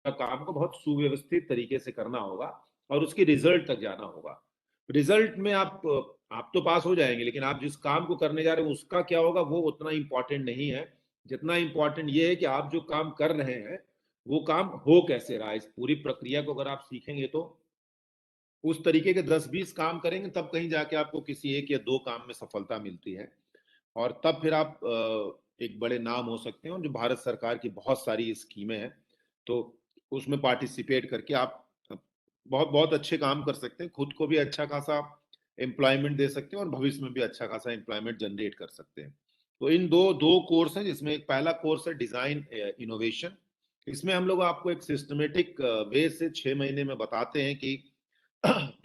काम को बहुत सुव्यवस्थित तरीके से करना होगा और उसकी रिजल्ट तक जाना होगा। रिजल्ट में आप तो पास हो जाएंगे, लेकिन आप जिस काम को करने जा रहे हैं उसका क्या होगा वो उतना इंपॉर्टेंट नहीं है। जितना इंपॉर्टेंट ये है कि आप जो काम कर रहे हैं वो काम हो कैसे रहा है। इस पूरी प्रक्रिया को अगर आप सीखेंगे तो उस तरीके के 10-20 काम करेंगे, तब कहीं जाके आपको किसी एक या दो काम में सफलता मिलती है और तब फिर आप एक बड़े नाम हो सकते हैं। और जो भारत सरकार की बहुत सारी स्कीमें हैं, तो उसमें पार्टिसिपेट करके आप बहुत बहुत अच्छे काम कर सकते हैं, खुद को भी अच्छा खासा एम्प्लॉयमेंट दे सकते हैं और भविष्य में भी अच्छा खासा एम्प्लॉयमेंट जनरेट कर सकते हैं। तो इन दो दो कोर्स हैं, जिसमें एक पहला कोर्स है डिजाइन इनोवेशन। इसमें हम लोग आपको एक सिस्टमेटिक वे से 6 महीने में बताते हैं कि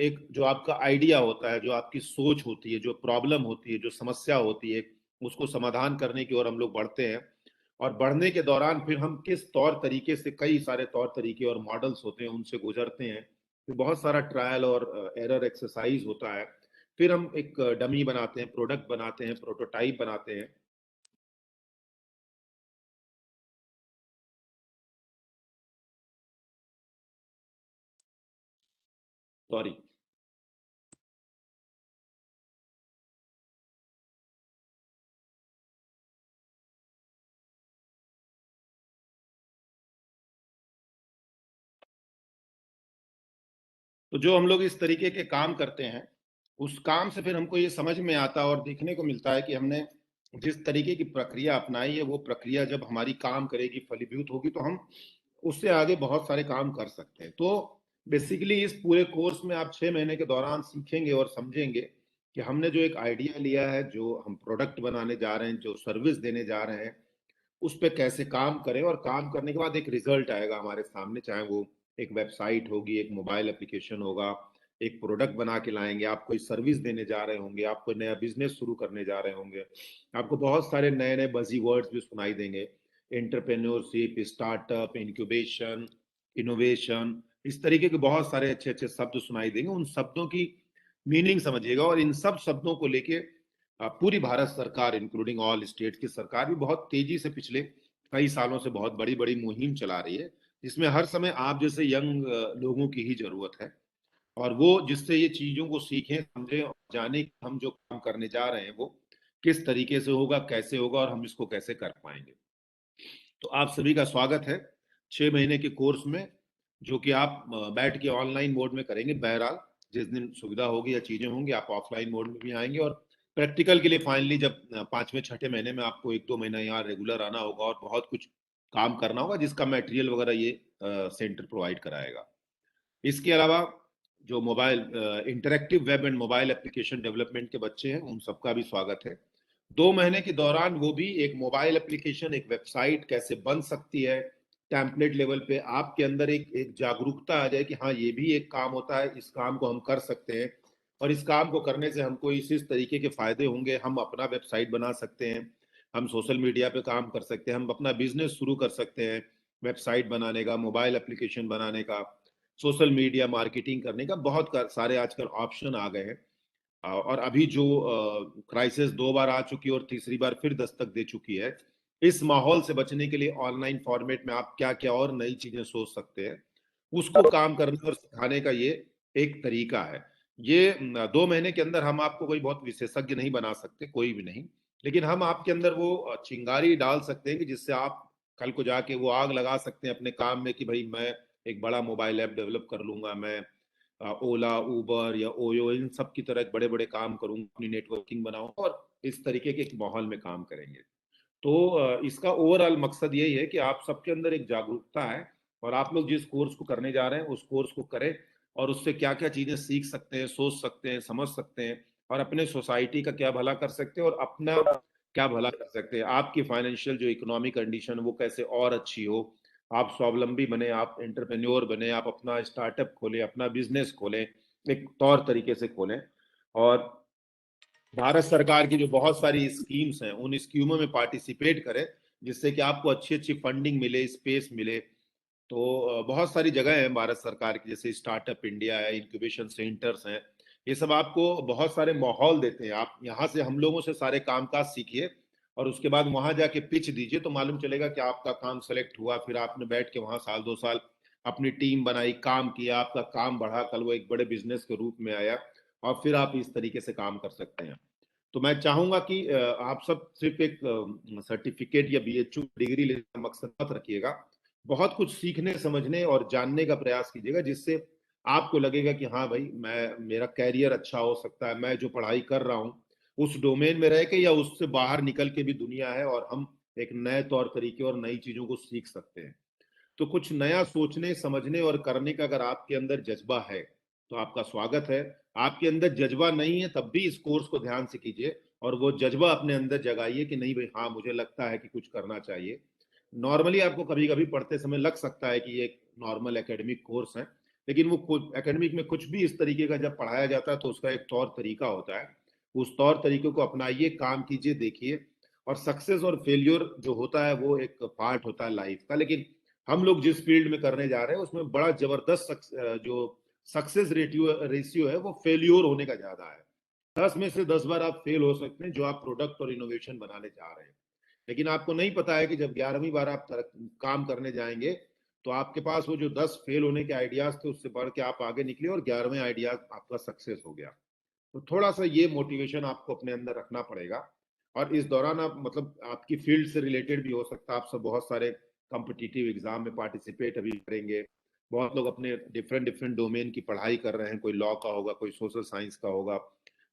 एक जो आपका आइडिया होता है, जो आपकी सोच होती है, जो प्रॉब्लम होती है, जो समस्या होती है, उसको समाधान करने की ओर हम लोग बढ़ते हैं। और बढ़ने के दौरान फिर हम किस तौर तरीके से, कई सारे तौर तरीके और मॉडल्स होते हैं उनसे गुजरते हैं। फिर बहुत सारा ट्रायल और एरर एक्सरसाइज होता है। फिर हम एक डमी बनाते हैं, प्रोडक्ट बनाते हैं, प्रोटोटाइप बनाते हैं। सॉरी। तो जो हम लोग इस तरीके के काम करते हैं, उस काम से फिर हमको ये समझ में आता और देखने को मिलता है कि हमने जिस तरीके की प्रक्रिया अपनाई है, वो प्रक्रिया जब हमारी काम करेगी, फलीभूत होगी, तो हम उससे आगे बहुत सारे काम कर सकते हैं। तो बेसिकली इस पूरे कोर्स में आप 6 महीने के दौरान सीखेंगे और समझेंगे कि हमने जो एक आइडिया लिया है, जो हम प्रोडक्ट बनाने जा रहे हैं, जो सर्विस देने जा रहे हैं, उस पे कैसे काम करें। और काम करने के बाद एक रिजल्ट आएगा हमारे सामने, चाहे वो एक वेबसाइट होगी, एक मोबाइल एप्लीकेशन होगा, एक प्रोडक्ट बना के लाएंगे, आप कोई सर्विस देने जा रहे होंगे, आप कोई नया बिजनेस शुरू करने जा रहे होंगे, आपको बहुत सारे नए नए बजी वर्ड्स भी सुनाई देंगे। एंटरप्रेन्योरशिप, स्टार्टअप, इंक्यूबेशन, इनोवेशन, इस तरीके के बहुत सारे अच्छे अच्छे शब्द सुनाई देंगे। उन शब्दों की मीनिंग समझिएगा और इन सब शब्दों को लेके पूरी भारत सरकार इंक्लूडिंग ऑल स्टेट की सरकार भी बहुत तेजी से पिछले कई सालों से बहुत बड़ी बड़ी मुहिम चला रही है, जिसमें हर समय आप जैसे यंग लोगों की ही जरूरत है। और वो जिससे ये चीजों को सीखें, समझें और जाने कि हम जो काम करने जा रहे हैं वो किस तरीके से होगा, कैसे होगा और हम इसको कैसे कर पाएंगे। तो आप सभी का स्वागत है 6 महीने के कोर्स में, जो कि आप बैठ के ऑनलाइन मोड में करेंगे। बहरहाल जिस दिन सुविधा होगी या चीजें होंगी, आप ऑफलाइन मोड में भी आएंगे। और प्रैक्टिकल के लिए फाइनली जब 5वें 6ठे महीने में आपको 1-2 महीना यहाँ रेगुलर आना होगा और बहुत कुछ काम करना होगा, जिसका मटेरियल वगैरह ये सेंटर प्रोवाइड कराएगा। इसके अलावा जो mobile interactive web and mobile application development के बच्चे हैं, उन सबका भी स्वागत है। 2 महीने के दौरान वो भी एक मोबाइल एप्लीकेशन, एक वेबसाइट कैसे बन सकती है, टेम्पलेट लेवल पे आपके अंदर एक एक जागरूकता आ जाए कि हाँ ये भी एक काम होता है, इस काम को हम कर सकते हैं और इस काम को करने से हमको इस तरीके के फायदे होंगे। हम अपना वेबसाइट बना सकते हैं, हम सोशल मीडिया पे काम कर सकते हैं, हम अपना बिजनेस शुरू कर सकते हैं। वेबसाइट बनाने का, मोबाइल एप्लीकेशन बनाने का, सोशल मीडिया मार्केटिंग करने का बहुत सारे आजकल ऑप्शन आ गए हैं। और अभी जो क्राइसिस 2 बार आ चुकी है और तीसरी बार फिर दस्तक दे चुकी है, इस माहौल से बचने के लिए ऑनलाइन फॉर्मेट में आप क्या क्या और नई चीजें सोच सकते हैं, उसको काम करने और सिखाने का ये एक तरीका है। ये 2 महीने के अंदर हम आपको कोई बहुत विशेषज्ञ नहीं बना सकते, कोई भी नहीं, लेकिन हम आपके अंदर वो चिंगारी डाल सकते हैं कि जिससे आप कल को जाके वो आग लगा सकते हैं अपने काम में कि भाई मैं एक बड़ा मोबाइल ऐप डेवलप कर लूंगा, मैं ओला, उबर या ओयो, इन सब की तरह बड़े बड़े काम करूंगा, अपनी नेटवर्किंग बनाऊंगा और इस तरीके के एक माहौल में काम करेंगे। तो इसका ओवरऑल मकसद यही है कि आप सबके अंदर एक जागरूकता है और आप लोग जिस कोर्स को करने जा रहे हैं उस कोर्स को करें और उससे क्या क्या चीजें सीख सकते हैं, सोच सकते हैं, समझ सकते हैं और अपने सोसाइटी का क्या भला कर सकते हैं और अपना क्या भला कर सकते हैं। आपकी फाइनेंशियल जो इकोनॉमिक कंडीशन वो कैसे और अच्छी हो, आप स्वावलंबी बने, आप एंटरप्रेन्योर बने, आप अपना स्टार्टअप खोलें, अपना बिजनेस खोलें, एक तौर तरीके से खोलें। और भारत सरकार की जो बहुत सारी स्कीम्स हैं, उन स्कीमों में पार्टिसिपेट करें, जिससे कि आपको अच्छी अच्छी फंडिंग मिले, स्पेस मिले। तो बहुत सारी जगह है भारत सरकार की, जैसे स्टार्टअप इंडिया है, इंक्यूबेशन सेंटर्स हैं, ये सब आपको बहुत सारे माहौल देते हैं। आप यहाँ से, हम लोगों से सारे कामकाज सीखिए और उसके बाद वहां जाके पिच दीजिए, तो मालूम चलेगा कि आपका काम सेलेक्ट हुआ, फिर आपने बैठ के वहां साल 2 साल अपनी टीम बनाई, काम किया, आपका काम बढ़ा, कल वो एक बड़े बिजनेस के रूप में आया और फिर आप इस तरीके से काम कर सकते हैं। तो मैं चाहूंगा कि आप सब सिर्फ एक सर्टिफिकेट या बीएचयू डिग्री लेने का मकसद मत रखिएगा। बहुत कुछ सीखने, समझने और जानने का प्रयास कीजिएगा, जिससे आपको लगेगा कि हाँ भाई, मैं मेरा कैरियर अच्छा हो सकता है, मैं जो पढ़ाई कर रहा हूँ उस डोमेन में रह के या उससे बाहर निकल के भी दुनिया है और हम एक नए तौर तरीके और नई चीजों को सीख सकते हैं। तो कुछ नया सोचने, समझने और करने का अगर आपके अंदर जज्बा है तो आपका स्वागत है। आपके अंदर जज्बा नहीं है तब भी इस कोर्स को ध्यान से कीजिए और वो जज्बा अपने अंदर जगाइए कि नहीं भाई, हाँ मुझे लगता है कि कुछ करना चाहिए। नॉर्मली आपको कभी कभी पढ़ते समय लग सकता है कि ये एक नॉर्मल एकेडमिक कोर्स है, लेकिन वो एकेडमिक में कुछ भी इस तरीके का जब पढ़ाया जाता है तो उसका एक तौर तरीका होता है। उस तौर तरीके को अपनाइए, काम कीजिए, देखिए। और सक्सेस और फेल्योर जो होता है वो एक पार्ट होता है लाइफ का, लेकिन हम लोग जिस फील्ड में करने जा रहे हैं उसमें बड़ा जबरदस्त जो सक्सेस रेशियो है वो फेल्योर होने का ज्यादा है। 10 में से 10 बार आप फेल हो सकते हैं जो आप प्रोडक्ट और इनोवेशन बनाने जा रहे हैं। लेकिन आपको नहीं पता है कि जब 11वीं बार आप काम करने जाएंगे तो आपके पास वो जो 10 फेल होने के आइडियाज थे उससे बढ़ के आप आगे निकले और 11वें आइडिया आपका सक्सेस हो गया। तो थोड़ा सा ये मोटिवेशन आपको अपने अंदर रखना पड़ेगा। और इस दौरान आप मतलब आपकी फील्ड से रिलेटेड भी हो सकता है, आप सब बहुत सारे कॉम्पिटिटिव एग्जाम में पार्टिसिपेट अभी करेंगे। बहुत लोग अपने डिफरेंट डिफरेंट डोमेन की पढ़ाई कर रहे हैं, कोई लॉ का होगा, कोई सोशल साइंस का होगा,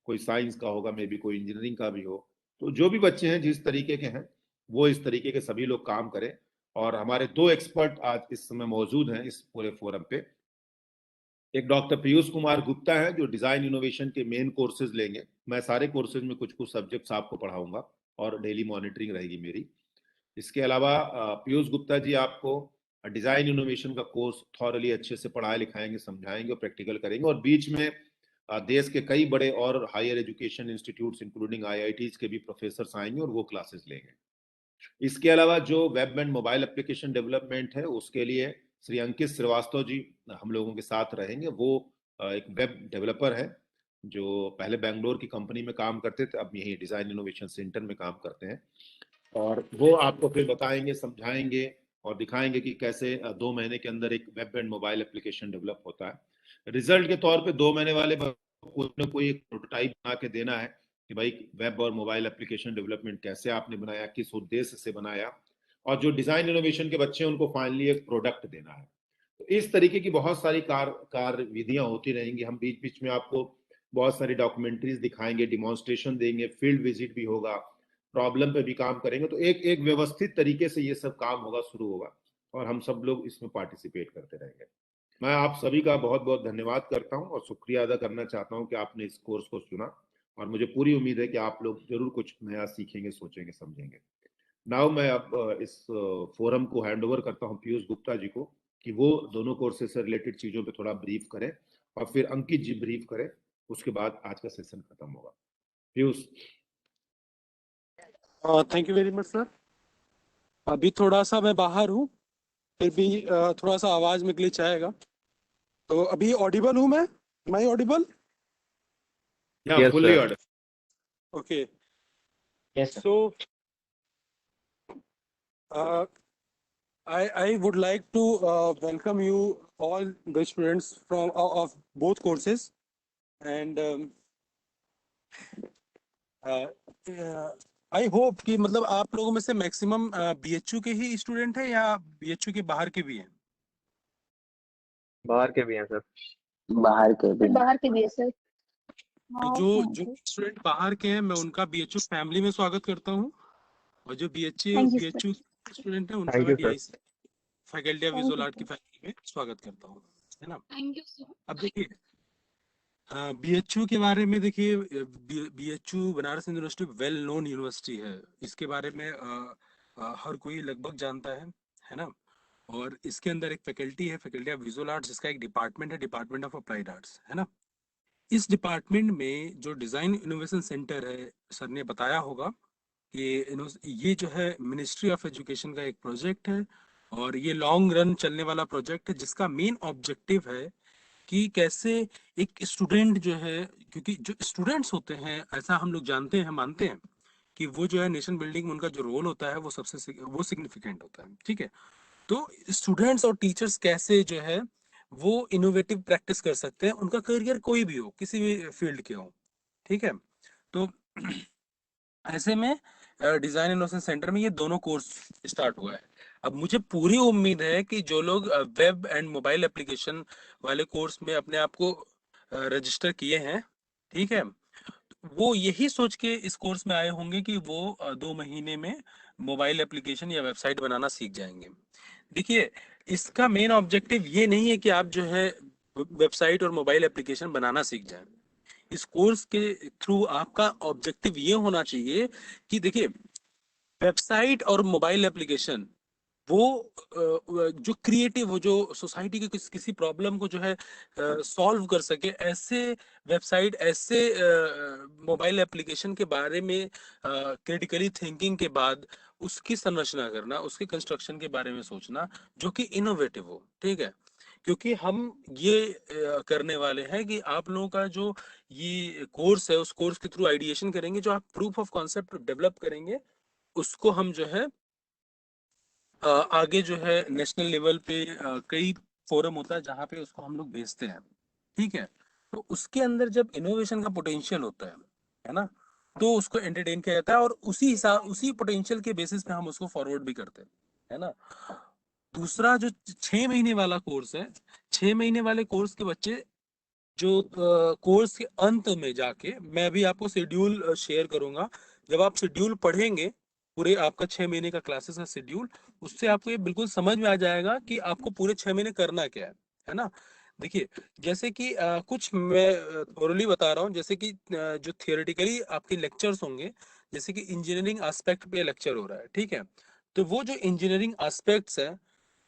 कोई साइंस का होगा, मे बी कोई इंजीनियरिंग का भी हो। तो जो भी बच्चे हैं जिस तरीके के हैं वो इस तरीके के सभी लोग काम करें। और हमारे दो एक्सपर्ट आज इस समय मौजूद हैं इस पूरे फोरम पे। एक डॉक्टर पीयूष कुमार गुप्ता है जो डिजाइन इनोवेशन के मेन कोर्सेज लेंगे। मैं सारे कोर्सेज में कुछ कुछ सब्जेक्ट्स आपको पढ़ाऊंगा और डेली मॉनिटरिंग रहेगी मेरी। इसके अलावा पीयूष गुप्ता जी आपको डिजाइन इनोवेशन का कोर्स थॉरली अच्छे से पढ़ाए लिखाएंगे, समझाएंगे और प्रैक्टिकल करेंगे। और बीच में देश के कई बड़े और higher education institutes including IITs के भी प्रोफेसर आएंगे और वो क्लासेस लेंगे। इसके अलावा जो web and mobile application development है उसके लिए श्री अंकित श्रीवास्तव जी हम लोगों के साथ रहेंगे। वो एक वेब डेवलपर है जो पहले बेंगलोर की कंपनी में काम करते थे, अब यही डिजाइन इनोवेशन सेंटर में काम करते हैं। और वो आपको फिर बताएंगे, समझाएंगे और दिखाएंगे कि कैसे 2 महीने के अंदर एक web and mobile application develop होता है। रिजल्ट के तौर पे 2 महीने वाले कोई ना कोई एक प्रोटोटाइप बना के देना है कि भाई वेब और मोबाइल एप्लीकेशन डेवलपमेंट कैसे आपने बनाया, किस उद्देश्य से बनाया। और जो डिजाइन इनोवेशन के बच्चे हैं उनको फाइनली एक प्रोडक्ट देना है। तो इस तरीके की बहुत सारी कार विधियां होती रहेंगी। हम बीच बीच में आपको बहुत सारी डॉक्यूमेंट्रीज दिखाएंगे, डिमॉन्स्ट्रेशन देंगे, फील्ड विजिट भी होगा, प्रॉब्लम पे भी काम करेंगे। तो एक एक व्यवस्थित तरीके से ये सब काम होगा, शुरू होगा और हम सब लोग इसमें पार्टिसिपेट करते रहेंगे। मैं आप सभी का बहुत बहुत धन्यवाद करता हूं और शुक्रिया अदा करना चाहता हूं कि आपने इस कोर्स को चुना। और मुझे पूरी उम्मीद है कि आप लोग जरूर कुछ नया सीखेंगे, सोचेंगे, समझेंगे। नाउ मैं अब इस फोरम को हैंड ओवर करता हूं पीयूष गुप्ता जी को कि वो दोनों कोर्सेज से रिलेटेड चीजों पे थोड़ा ब्रीफ करें और फिर अंकित जी ब्रीफ करें। उसके बाद आज का सेशन खत्म होगा। Piyush. Thank you very much sir. अभी थोड़ा सा मैं बाहर हूँ, फिर भी थोड़ा सा आवाज में ग्लिच आएगा। तो अभी ऑडिबल हूँ मैं? माई ऑडिबल? या fully order. Okay. Yes, sir. So I would like to welcome you all the students from of both courses and I hope कि मतलब आप लोगों में से मैक्सिमम बीएचयू के ही स्टूडेंट है या बीएचयू के बाहर के भी हैं? बाहर के भी हैं सर। बाहर के भी है सर। तो जो स्टूडेंट बाहर के हैं मैं उनका बीएचयू फैमिली में स्वागत करता हूँ और जो बीएचयू स्टूडेंट है उनका थैंक मैं you sir. DIC faculty of visual art की फैकल्टी में स्वागत करता हूँ, है ना। Thank you sir. अब देखिए बीएचयू के बारे में, देखिए BHU Banaras university well known university है। इसके बारे में हर कोई लगभग जानता है ना। और इसके अंदर एक फैकल्टी है, फैकल्टी ऑफ विजुअल आर्ट्स, जिसका एक डिपार्टमेंट है, डिपार्टमेंट ऑफ अप्लाइड आर्ट्स, है ना। इस डिपार्टमेंट में जो डिजाइन इनोवेशन सेंटर है, सर ने बताया होगा कि ये जो है मिनिस्ट्री ऑफ एजुकेशन का एक प्रोजेक्ट है और ये लॉन्ग रन चलने वाला प्रोजेक्ट है, जिसका मेन ऑब्जेक्टिव है कि कैसे एक स्टूडेंट जो है, क्योंकि जो स्टूडेंट्स होते हैं ऐसा हम लोग जानते हैं, मानते हैं कि वो जो है नेशन बिल्डिंग में उनका जो रोल होता है वो सबसे वो सिग्निफिकेंट होता है, ठीक है। तो स्टूडेंट्स और टीचर्स कैसे जो है वो इनोवेटिव प्रैक्टिस कर सकते हैं, उनका करियर कोई भी हो, किसी भी फील्ड के हो, ठीक है। तो ऐसे में डिजाइन इनोवेशन सेंटर में ये दोनों कोर्स स्टार्ट हुआ है। अब मुझे पूरी उम्मीद है कि जो लोग वेब एंड मोबाइल एप्लीकेशन वाले कोर्स में अपने आप को रजिस्टर किए हैं, ठीक है, वो यही सोच के इस कोर्स में आए होंगे कि वो 2 महीने में मोबाइल एप्लीकेशन या वेबसाइट बनाना सीख जाएंगे। देखिए, इसका मेन ऑब्जेक्टिव ये नहीं है कि आप जो है वेबसाइट और मोबाइल एप्लीकेशन बनाना सीख जाएं। इस कोर्स के थ्रू आपका ऑब्जेक्टिव ये होना चाहिए कि देखिए, वेबसाइट और मोबाइल एप्लीकेशन वो जो क्रिएटिव हो, जो सोसाइटी के किसी प्रॉब्लम को जो है सॉल्व कर सके, ऐसे वेबसाइट, ऐसे मोबाइल एप्लीकेशन के बारे में क्रिटिकली थिंकिंग के बाद उसकी संरचना करना, उसके कंस्ट्रक्शन के बारे में सोचना जो कि इनोवेटिव हो, ठीक है। क्योंकि हम ये करने वाले हैं कि आप लोगों का जो ये कोर्स है, उस कोर्स के थ्रू आइडिएशन करेंगे, जो आप प्रूफ ऑफ कॉन्सेप्ट डेवलप करेंगे, उसको हम जो है आगे जो है नेशनल लेवल पे कई फोरम होता है जहाँ पे उसको हम लोग भेजते हैं, ठीक है। तो उसके अंदर जब इनोवेशन का पोटेंशियल होता है ना, तो उसको एंटरटेन किया जाता है और उसी हिसाब, उसी पोटेंशियल के बेसिस पे हम उसको फॉरवर्ड भी करते हैं, है ना। दूसरा जो 6 महीने वाला कोर्स है, 6 महीने वाले कोर्स के बच्चे जो कोर्स के अंत में जाके, मैं भी आपको शेड्यूल शेयर करूंगा, जब आप शेड्यूल पढ़ेंगे, पूरे आपका 6 महीने का क्लासेस का शेड्यूल, उससे आपको ये बिल्कुल समझ में आ जाएगा कि आपको पूरे 6 महीने करना क्या है ना। देखिए, जैसे कि कुछ मैं थोरली बता रहा हूँ, जैसे कि जो थियोरेटिकली आपके लेक्चर्स होंगे, जैसे कि इंजीनियरिंग एस्पेक्ट पे लेक्चर हो रहा है, ठीक है, तो वो जो इंजीनियरिंग एस्पेक्ट्स है,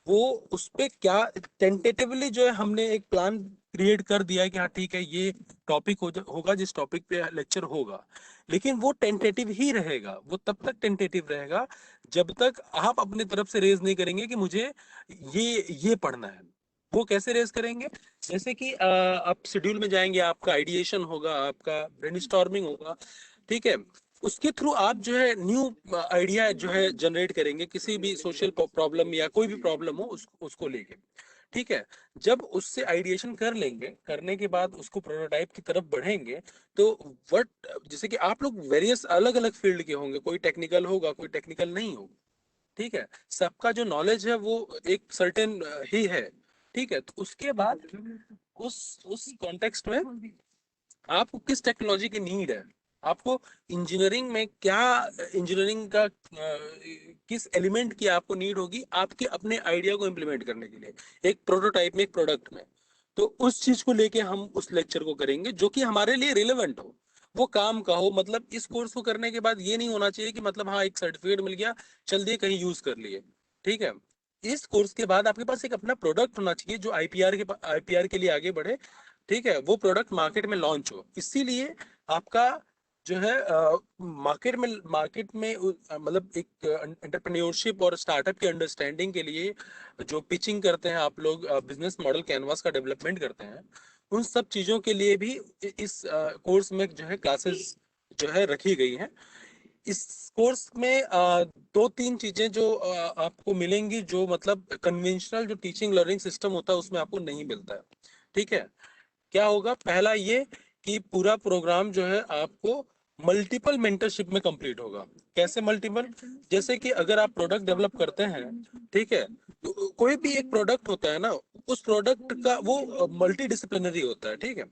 वो उस पे क्या टेंटेटिवली जो है हमने एक प्लान क्रिएट कर दिया है कि हाँ ठीक है, ये टॉपिक होगा जिस टॉपिक पे लेक्चर होगा, लेकिन वो टेंटेटिव ही रहेगा। वो तब तक टेंटेटिव रहेगा जब तक आप अपने तरफ से रेज नहीं करेंगे कि मुझे ये पढ़ना है। वो कैसे रेज करेंगे? जैसे कि आप शेड्यूल में जाएंगे, आपका आइडिएशन होगा, आपका ब्रेनस्टॉर्मिंग होगा, ठीक है, उसके थ्रू आप जो है न्यू आइडिया जो है जनरेट करेंगे, किसी भी सोशल प्रॉब्लम या कोई भी प्रॉब्लम हो उसको लेके, ठीक है। जब उससे आइडिएशन कर लेंगे, करने के बाद उसको प्रोटोटाइप की तरफ बढ़ेंगे, तो व्हाट, जैसे कि आप लोग वेरियस अलग अलग फील्ड के होंगे, कोई टेक्निकल होगा, कोई टेक्निकल नहीं होगा, ठीक है, सबका जो नॉलेज है वो एक सर्टेन ही है, ठीक है। तो उसके बाद उस कॉन्टेक्स्ट में आपको किस टेक्नोलॉजी की नीड है, आपको इंजीनियरिंग में क्या, इंजीनियरिंग का किस एलिमेंट की आपको नीड होगी आपके अपने आइडिया को इम्प्लीमेंट करने के लिए, एक प्रोटोटाइप में, एक प्रोडक्ट में। तो उस चीज को लेके हम उस लेक्चर को करेंगे जो कि हमारे लिए रिलेवेंट हो, वो काम का हो। मतलब इस कोर्स को करने के बाद ये नहीं होना चाहिए कि मतलब हाँ एक सर्टिफिकेट मिल गया, चल दिए कहीं यूज कर लिए, ठीक है। इस कोर्स के बाद आपके पास एक अपना प्रोडक्ट होना चाहिए जो आईपीआर के लिए आगे बढ़े, ठीक है, वो प्रोडक्ट मार्केट में लॉन्च हो। इसीलिए आपका जो है मार्केट में मतलब एक एंटरप्रेन्योरशिप और स्टार्टअप की अंडरस्टैंडिंग के लिए जो पिचिंग करते हैं आप लोग, बिजनेस मॉडल कैनवास का डेवलपमेंट करते हैं, उन सब चीजों के लिए भी इस कोर्स में जो है क्लासेस जो है रखी गई हैं। इस कोर्स में 2-3 चीजें जो आपको मिलेंगी, जो मतलब कन्वेंशनल जो टीचिंग लर्निंग सिस्टम होता है उसमें आपको नहीं मिलता है, ठीक है। क्या होगा? पहला ये कि पूरा प्रोग्राम जो है आपको मल्टीपल मेंटरशिप में कंप्लीट होगा। कैसे मल्टीपल? जैसे कि अगर आप प्रोडक्ट डेवलप करते हैं, ठीक है, तो कोई भी एक प्रोडक्ट होता है ना, उस प्रोडक्ट का वो मल्टी डिसिप्लिनरी होता है, ठीक है।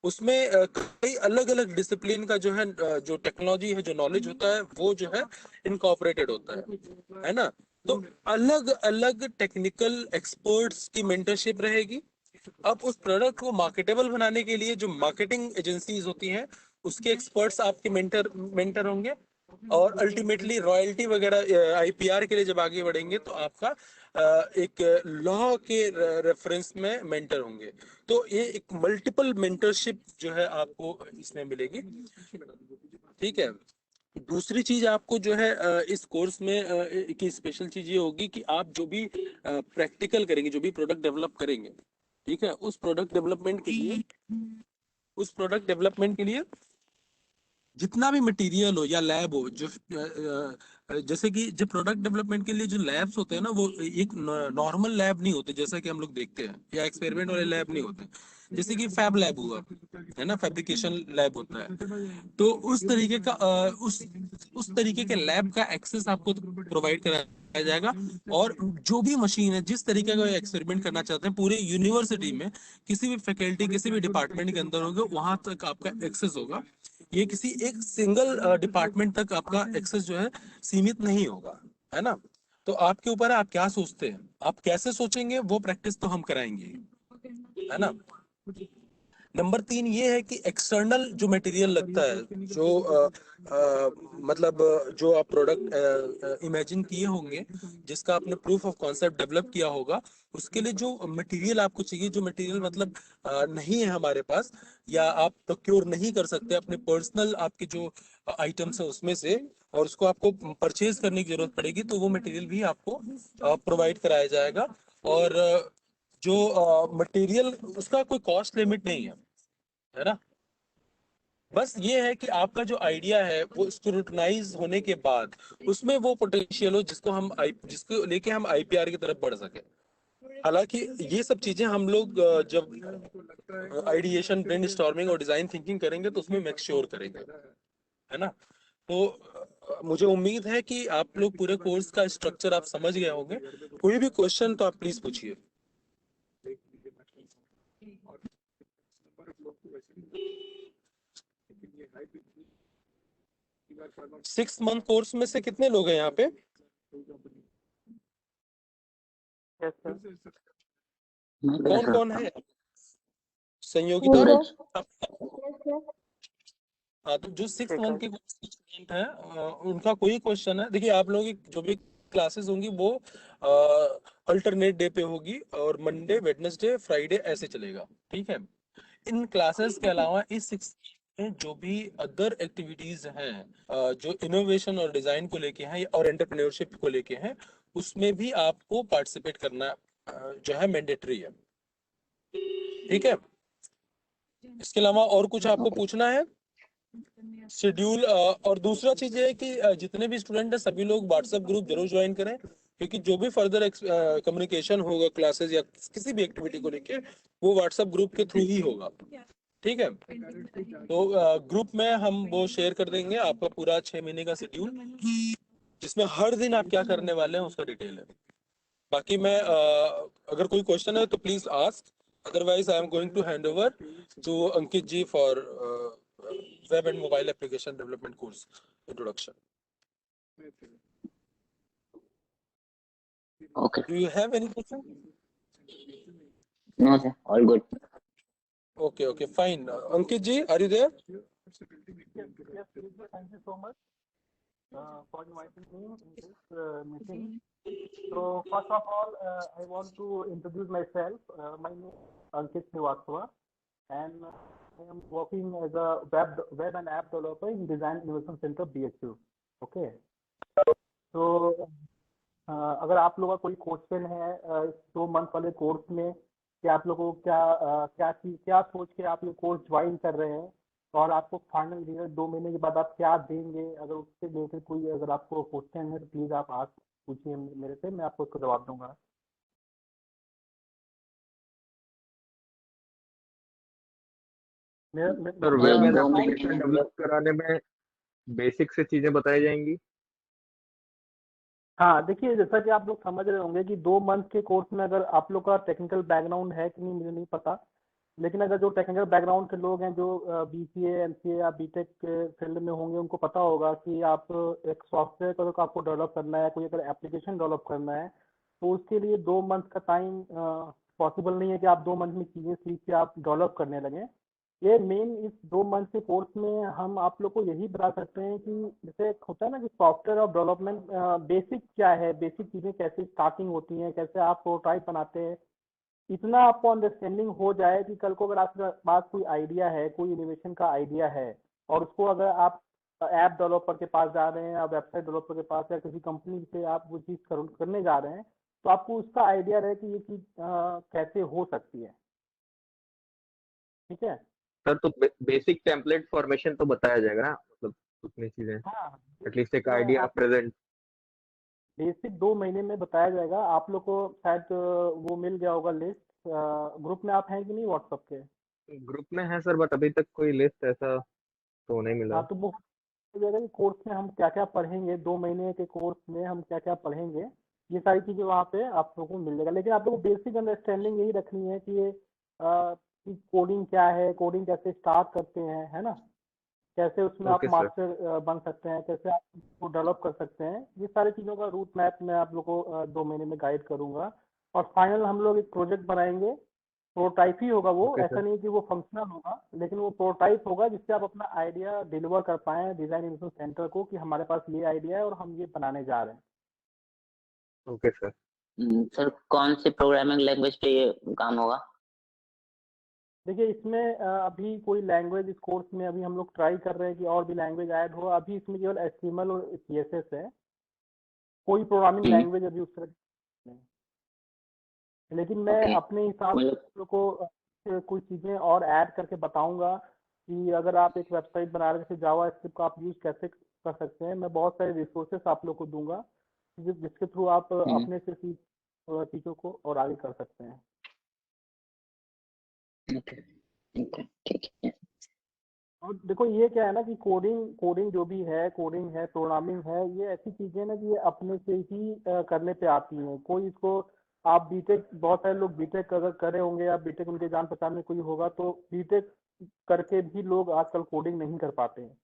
उसमें कई अलग अलग डिसिप्लिन का जो है जो टेक्नोलॉजी है, जो नॉलेज होता है, वो जो है इनकॉर्पोरेटेड होता है ना। तो अलग अलग टेक्निकल एक्सपर्ट्स की मेंटरशिप रहेगी। अब उस प्रोडक्ट को मार्केटेबल बनाने के लिए जो मार्केटिंग एजेंसीज होती हैं, उसके एक्सपर्ट्स आपके मेंटर मेंटर होंगे, और अल्टीमेटली रॉयल्टी वगैरह आईपीआर के लिए जब आगे बढ़ेंगे तो आपका एक लॉ के रेफरेंस में मेंटर होंगे। तो ये एक मल्टीपल मेंटरशिप जो है आपको इसमें मिलेगी, ठीक है। दूसरी चीज आपको जो है इस कोर्स में की स्पेशल चीज ये होगी कि आप जो भी प्रैक्टिकल करेंगे, जो भी प्रोडक्ट डेवलप करेंगे, ठीक है, उस प्रोडक्ट डेवलपमेंट के लिए जितना भी मटेरियल हो या लैब हो, जो जैसे कि जो प्रोडक्ट डेवलपमेंट के लिए जो लैब्स होते हैं ना, वो एक नॉर्मल लैब नहीं होते जैसा कि हम लोग देखते हैं, या एक्सपेरिमेंट वाले लैब नहीं होते। जैसे कि फैब लैब हुआ है ना, फैब्रिकेशन लैब होता है, तो उस तरीके का उस तरीके के लैब का एक्सेस आपको प्रोवाइड कराया जाएगा। और जो भी मशीन है, जिस तरीके का एक्सपेरिमेंट करना चाहते हैं, पूरे यूनिवर्सिटी में किसी भी फैकल्टी, किसी भी डिपार्टमेंट के अंदर होगा, वहां तक आपका एक्सेस होगा। ये किसी एक सिंगल डिपार्टमेंट तक आपका एक्सेस जो है सीमित नहीं होगा, है ना। तो आपके ऊपर है, आप क्या सोचते हैं, आप कैसे सोचेंगे, वो प्रैक्टिस तो हम कराएंगे, है ना। नंबर 3 ये है कि एक्सटर्नल जो मटेरियल लगता है, जो मतलब जो आप प्रोडक्ट इमेजिन किए होंगे, जिसका आपने प्रूफ ऑफ कॉन्सेप्ट डेवलप किया होगा, उसके लिए जो मटेरियल आपको चाहिए, जो मटेरियल मतलब नहीं है हमारे पास, या आप प्रोक्योर नहीं कर सकते अपने पर्सनल आपके जो आइटम्स है उसमें से, और उसको आपको परचेज करने की जरूरत पड़ेगी, तो वो मटेरियल भी आपको प्रोवाइड कराया जाएगा। और जो मटेरियल, उसका कोई कॉस्ट लिमिट नहीं है ना। बस ये है कि आपका जो आइडिया है वो स्क्रूटनाइज होने के बाद उसमें वो पोटेंशियल हो, जिसको लेके हम आईपीआर की तरफ बढ़ सके। हालांकि ये सब चीजें हम लोग जब आइडिएशन, ब्रेनस्टॉर्मिंग और डिजाइन थिंकिंग करेंगे तो उसमें मेक श्योर करेंगे, है ना। तो मुझे उम्मीद है कि आप लोग पूरे कोर्स का स्ट्रक्चर आप समझ गए होंगे। कोई भी क्वेश्चन तो आप प्लीज पूछिए। 6 मंथ कोर्स में से कितने लोग हैं यहाँ पे? Yes sir. कौन कौन है? संयोगिता। सूरज। हाँ, तो जो 6 मंथ शेखर। के स्टूडेंट हैं, उनका कोई क्वेश्चन है, देखिए आप लोगों की जो भी क्लासेस होंगी वो अल्टरनेट डे पे होगी, और मंडे, वेडनेसडे, फ्राइडे ऐसे चलेगा, ठीक है। इन क्लासेस के अलावा इस 6 में जो भी अदर एक्टिविटीज हैं, जो इनोवेशन और डिजाइन को लेके हैं और एंटरप्रेन्योरशिप को लेके हैं, उसमें भी आपको पार्टिसिपेट करना जो है मैंडेटरी है, ठीक है। इसके अलावा और कुछ आपको ओके। पूछना है? शेड्यूल, और दूसरा चीज ये है कि जितने भी स्टूडेंट हैं सभी लोग व्हाट्सएप ग्रुप जरूर ज्वाइन करें, क्योंकि जो भी फर्दर कम्युनिकेशन होगा क्लासेस या किसी भी एक्टिविटी को लेके, वो व्हाट्सएप ग्रुप के थ्रू ही होगा, ठीक है। तो ग्रुप में हम वो शेयर कर देंगे आपका पूरा 6 महीने का शेड्यूल, जिसमें हर दिन आप क्या करने वाले हैं उसका डिटेल है। बाकी मैं अगर कोई क्वेश्चन है तो please ask, otherwise I am going to hand over to Ankit ji for web and mobile application development course introduction. Okay. Do you have any question? No, sir. All good. Okay, okay, fine. Ankit ji, are you there? Yes, thank you so much for inviting me in this meeting. So first of all, I want to introduce myself. My name is Ankit Srivastava, and I am working as a web and app developer in Design Innovation Center BHU. Okay. So अगर आप लोगों का कोई question है 2 month वाले course में कि आप लोगों को क्या सोच के आप ये कोर्स ज्वाइन कर रहे हैं, और आपको फाइनल रिजल्ट 2 महीने के बाद आप क्या देंगे, अगर उससे रिलेटेड कोई अगर आपको क्वेश्चन है तो प्लीज आप पूछिए मेरे से, मैं आपको उसका जवाब दूंगा। Sir, web and application develop कराने में बेसिक से चीजें बताई जाएंगी। हाँ, देखिए जैसा कि आप लोग समझ रहे होंगे कि 2 मंथ के कोर्स में अगर आप लोग का टेक्निकल बैकग्राउंड है कि नहीं मुझे नहीं पता, लेकिन अगर जो टेक्निकल बैकग्राउंड के लोग हैं, जो बीसीए, एमसीए या बीटेक के फील्ड में होंगे, उनको पता होगा कि आप एक सॉफ्टवेयर को आपको डेवलप करना है, कोई अगर एप्लीकेशन डेवलप करना है, तो उसके लिए 2 मंथ का टाइम पॉसिबल नहीं है कि आप 2 मंथ में चीज़ें सीख के आप डेवलप करने लगें। ये मेन इस 2 मंथ के कोर्स में हम आप लोग को यही बता सकते हैं कि जैसे होता है ना कि सॉफ्टवेयर ऑफ डेवलपमेंट बेसिक क्या है, बेसिक चीज़ें कैसे स्टार्टिंग होती हैं, कैसे आप प्रोटोटाइप बनाते हैं, इतना आपको अंडरस्टैंडिंग हो जाए कि कल को अगर आपके पास कोई आइडिया है, कोई इनोवेशन का आइडिया है, और उसको अगर आप ऐप डेवलपर के पास जा रहे हैं या वेबसाइट डेवलपर के पास या किसी कंपनी से आप वो चीज़ करने जा रहे हैं, तो आपको उसका आइडिया रहे कि ये चीज़ कैसे हो सकती है, ठीक है। सर तो बेसिक टेम्पलेट फॉर्मेशन तो बताया जाएगा ना, मतलब उतनी चीजें, हाँ, एटलीस्ट एक मैं आइडिया आप प्रेजेंट। बेसिक 2 महीने में बताया जाएगा आप लोग को। शायद वो मिल गया होगा लिस्ट। ग्रुप में आप हैं कि नहीं व्हाट्सएप के? ग्रुप में है सर, बट अभी तक कोई लिस्ट ऐसा तो नहीं मिला। हाँ, तो वो हो जाएगा कि कोर्स में हम क्या क्या पढ़ेंगे, 2 महीने के कोर्स में हम क्या क्या पढ़ेंगे, ये सारी चीजें वहाँ पे आप लोगों को मिल जाएगा। लेकिन आप लोग को बेसिक अंडरस्टैंडिंग यही रखनी है कि ये कोडिंग क्या है, कोडिंग कैसे स्टार्ट करते हैं, है ना, कैसे उसमें आप ओके सर। मास्टर बन सकते हैं, कैसे आप उसको डेवलप कर सकते हैं, ये सारी चीज़ों का रूट मैप मैं आप लोग को 2 महीने में गाइड करूंगा। और फाइनल हम लोग एक प्रोजेक्ट बनाएंगे। प्रोटोटाइप ही होगा वो, ओके ऐसा सर। नहीं कि वो फंक्शनल होगा, लेकिन वो प्रोटोटाइप होगा जिससे आप अपना आइडिया डिलीवर कर पाएं डिजाइन इनोवेशन सेंटर को कि हमारे पास ये आइडिया है और हम ये बनाने जा रहे हैं। Okay sir. सर कौन से प्रोग्रामिंग लैंग्वेज पे ये काम होगा? देखिए इसमें अभी कोई लैंग्वेज इस कोर्स में अभी हम लोग ट्राई कर रहे हैं कि और भी लैंग्वेज ऐड हो। अभी इसमें केवल HTML और CSS है, कोई प्रोग्रामिंग हम्म, लैंग्वेज अभी उस तरह की नहीं। लेकिन मैं ओके। अपने हिसाब से मतलब आप लोग को कुछ चीज़ें और ऐड करके बताऊंगा कि अगर आप एक वेबसाइट बना रहे हैं जैसे जावा स्क्रिप्ट का आप यूज़ कैसे कर सकते हैं। मैं बहुत सारे रिसोर्सेस आप लोग को दूंगा जिसके थ्रू आप हम्म, अपने से चीज़ों को और आगे कर सकते हैं। ओके ओके, ठीक है। और देखो ये क्या है ना कि कोडिंग कोडिंग जो भी है, कोडिंग है, प्रोग्रामिंग है, ये ऐसी चीजें ना कि ये अपने से ही करने पे आती हैं। कोई इसको आप बीटेक, बहुत सारे लोग बीटेक अगर करे होंगे या बीटेक उनके जान पहचान में कोई होगा तो बीटेक करके भी लोग आजकल कोडिंग नहीं कर पाते हैं।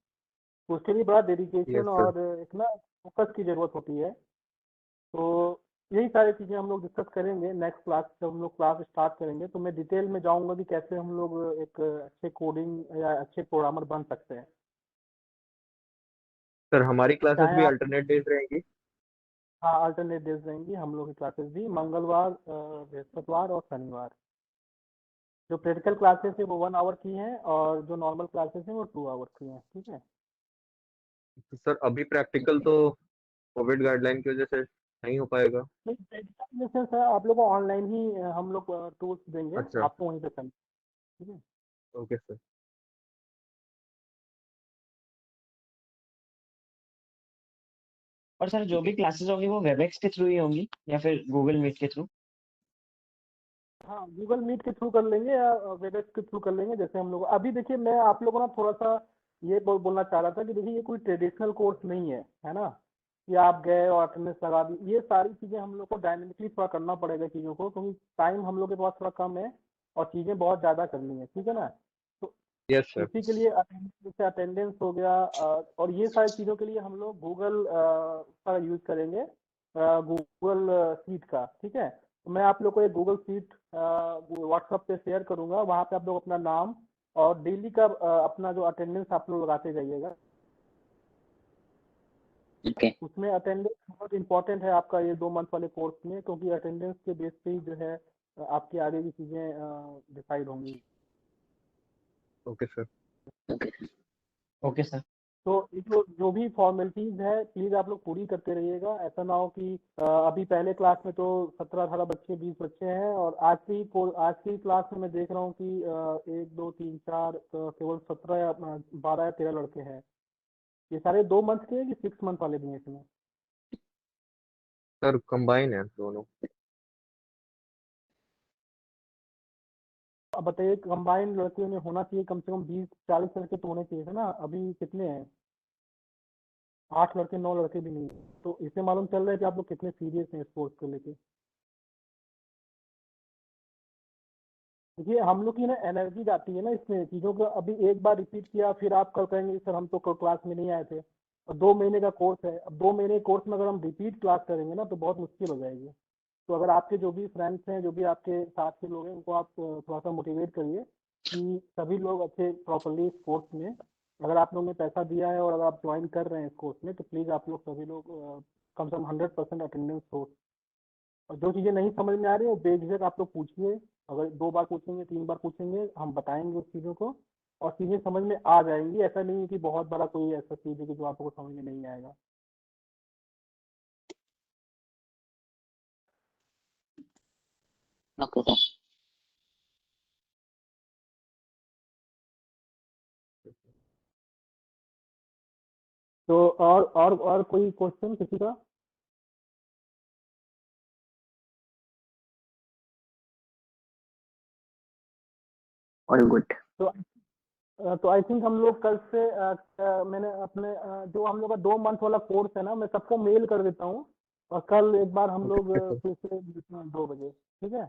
तो उसके लिए बड़ा डेडिकेशन यस सर। और एक ना फोकस की जरूरत होती है। तो यही सारी चीजें हम लोग डिस्कस करेंगे नेक्स्ट क्लास, जब हम लोग क्लास स्टार्ट करेंगे तो मैं डिटेल में जाऊंगा कि कैसे हम लोग एक अच्छे कोडिंग या अच्छे प्रोग्रामर बन सकते हैं। सर हमारी क्लासेस चाहे भी आप, अल्टरनेट डेज रहेंगी? हाँ, अल्टरनेट डेज रहेंगी हम लोग की क्लासेस भी, मंगलवार, बृहस्पतिवार और शनिवार। जो प्रैक्टिकल क्लासेस है वो 1 आवर की हैं और जो नॉर्मल क्लासेस हैं वो 2 आवर की हैं। ठीक है। तो सर अभी प्रैक्टिकल तो कोविड गाइडलाइन की वजह से नहीं हो पाएगा। नहीं, प्रैक्टिकल जैसे सर आप लोग को ऑनलाइन ही हम लोग टूल्स देंगे, अच्छा। आपको वहीं पे करना। ठीक है। Okay sir. और सर जो भी क्लासेस होंगी वो वेबएक्स के थ्रू ही होंगी या फिर गूगल मीट के थ्रू? हाँ, गूगल मीट के थ्रू कर लेंगे या वेबएक्स के थ्रू कर लेंगे, जैसे हम लोग अभी देखिए मैं आप लोगों को ना थोड़ा सा ये बोलना चाह रहा था कि देखिए ये कोई ट्रेडिशनल कोर्स नहीं है ना, कि आप गए और अटेंडेंस लगा दी। ये सारी चीज़ें हम लोग को डायनेमिकली थोड़ा करना पड़ेगा चीज़ों को, क्योंकि टाइम हम लोग के पास थोड़ा कम है और चीज़ें बहुत ज़्यादा करनी है। ठीक है ना। तो यस सर। इसी के लिए जैसे अटेंडेंस हो गया और ये सारी चीज़ों के लिए हम लोग गूगल का यूज़ करेंगे, गूगल शीट का। ठीक है। तो मैं आप लोग को एक गूगल शीट व्हाट्सएप पे शेयर करूंगा, वहाँ पे आप लोग अपना नाम और डेली का अपना जो अटेंडेंस आप लोग लगाते जाइएगा। ओके उसमें अटेंडेंस बहुत इंपॉर्टेंट है आपका ये 2 मंथ वाले कोर्स में, क्योंकि अटेंडेंस के बेस पे ही जो है आपकी आगे की चीज़ें डिसाइड होंगी। Okay sir. Okay. Okay sir. तो ये जो जो भी फॉर्मेलिटीज है प्लीज आप लोग पूरी करते रहिएगा। ऐसा ना हो कि अभी पहले क्लास में तो 17-18 बच्चे, 20 बच्चे हैं और आज की क्लास में मैं देख रहा हूँ कि 1 2 3 4 केवल 17 या 12 या 13 लड़के हैं। ये सारे 2 मंथ के हैं कि 6 मंथ वाले भी हैं इसमें? सर कंबाइन है दोनों। अब बताइए, कंबाइंड लड़कियों में होना चाहिए कम से कम 20-40 लड़के तो होने चाहिए थे ना। अभी कितने हैं? 8 लड़के, 9 लड़के भी नहीं है। तो इससे मालूम चल रहा है कि आप लोग कितने सीरियस हैं स्पोर्ट्स को लेके। देखिए हम लोग की ना एनर्जी जाती है ना इसमें चीज़ों को। अभी एक बार रिपीट किया फिर आप कल कहेंगे सर हम तो क्लास में नहीं आए थे। और 2 महीने का कोर्स है, अब 2 महीने कोर्स में अगर हम रिपीट क्लास करेंगे ना तो बहुत मुश्किल हो जाएगी। तो अगर आपके जो भी फ्रेंड्स हैं, जो भी आपके साथ के लोग हैं, उनको आप थोड़ा सा मोटिवेट करिए कि सभी लोग अच्छे प्रॉपरली इस कोर्स में, अगर आप लोगों ने पैसा दिया है और अगर आप ज्वाइन कर रहे हैं इस कोर्स में तो प्लीज़ आप लोग सभी लोग कम से कम 100% अटेंडेंस हो। और जो चीज़ें नहीं समझ में आ रही है वो बेझिझक आप लोग पूछिए। अगर 2 बार पूछेंगे, 3 बार पूछेंगे, हम बताएंगे उस चीज़ों को और चीज़ें समझ में आ जाएंगी। ऐसा नहीं है कि बहुत बड़ा कोई ऐसा चीज़ है कि जो आपको समझ में नहीं आएगा। Okay sir. और कोई क्वेश्चन किसी का? All good. तो आई थिंक हम लोग कल से मैंने अपने जो हम लोग का 2 मंथ वाला कोर्स है ना, मैं सबको मेल कर देता हूँ और कल एक बार हम लोग ओके सर। फिर से मिलते हैं 2 बजे, ठीक है?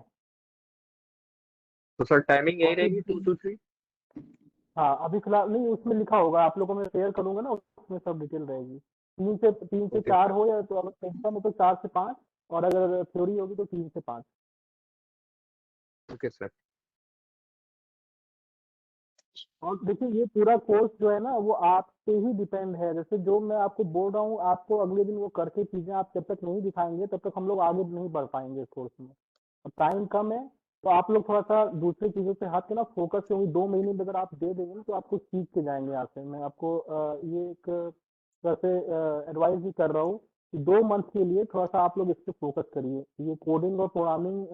तो सर टाइमिंग यही और फिर रहेगी 2 to 3? हाँ, अभी फिलहाल नहीं, उसमें लिखा होगा, आप लोगों को मैं शेयर करूंगा ना, उसमें सब डिटेल रहेगी। 3 से ओके 4 सर। हो, या तो अगर टेंशन है तो 4 से 5, और अगर थ्योरी होगी तो 3 से 5। Okay sir. और देखिए, ये पूरा कोर्स जो है ना, वो आप पे ही डिपेंड है। जैसे जो मैं आपको बोल रहा हूँ, आपको अगले दिन वो करके चीजें आप जब तक नहीं दिखाएंगे तब तक हम लोग आगे नहीं बढ़ पाएंगे इस कोर्स में। और टाइम कम है, तो आप लोग थोड़ा सा दूसरी चीजों से हट के ना फोकस, क्योंकि 2 महीने में अगर आप दे देंगे ना, तो आप कुछ सीख के जाएंगे यहाँ से। मैं आपको ये एक तरह से एडवाइस भी कर रहा हूँ कि 2 मंथ के लिए थोड़ा सा आप लोग इस पे फोकस करिए। ये कोडिंग और प्रोग्रामिंग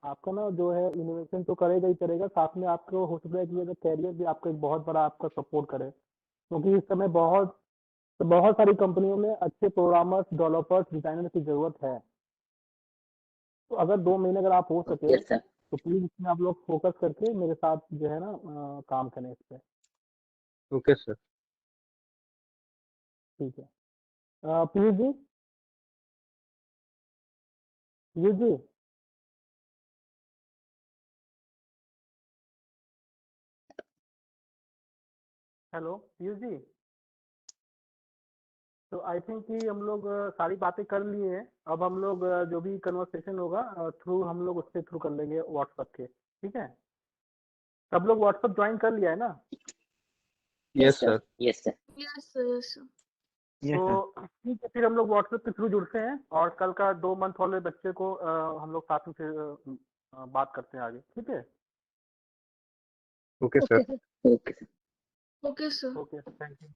आपका ना जो है इनोवेशन तो करेगा ही करेगा, साथ में आपको हो सकता है कि अगर कैरियर भी आपका एक बहुत बड़ा आपका सपोर्ट करे, क्योंकि इस समय बहुत सारी कंपनियों में अच्छे प्रोग्रामर्स, डेवलपर्स, डिजाइनर की जरूरत है। तो अगर 2 महीने अगर आप हो सके यस सर। तो प्लीज इसमें आप लोग फोकस करके मेरे साथ जो है ना काम करें इस पे, ओके सर। ठीक है? पीयूष जी, पीयूष जी, हेलो पीयूष जी। तो आई थिंक कि हम लोग सारी बातें कर लिए हैं। अब हम लोग जो भी कन्वर्सेशन होगा थ्रू हम लोग उससे थ्रू कर लेंगे व्हाट्सएप के, ठीक है? सब लोग व्हाट्सएप ज्वाइन कर लिया है ना? Yes sir. Yes sir. Yes sir, yes sir. Yes sir. तो ठीक है, फिर हम लोग व्हाट्सएप के थ्रू जुड़ते हैं और कल का 2 मंथ वाले बच्चे को हम लोग साथ में फिर बात करते हैं आगे, ठीक है? Okay sir. Okay sir. Okay sir. Okay, thank you.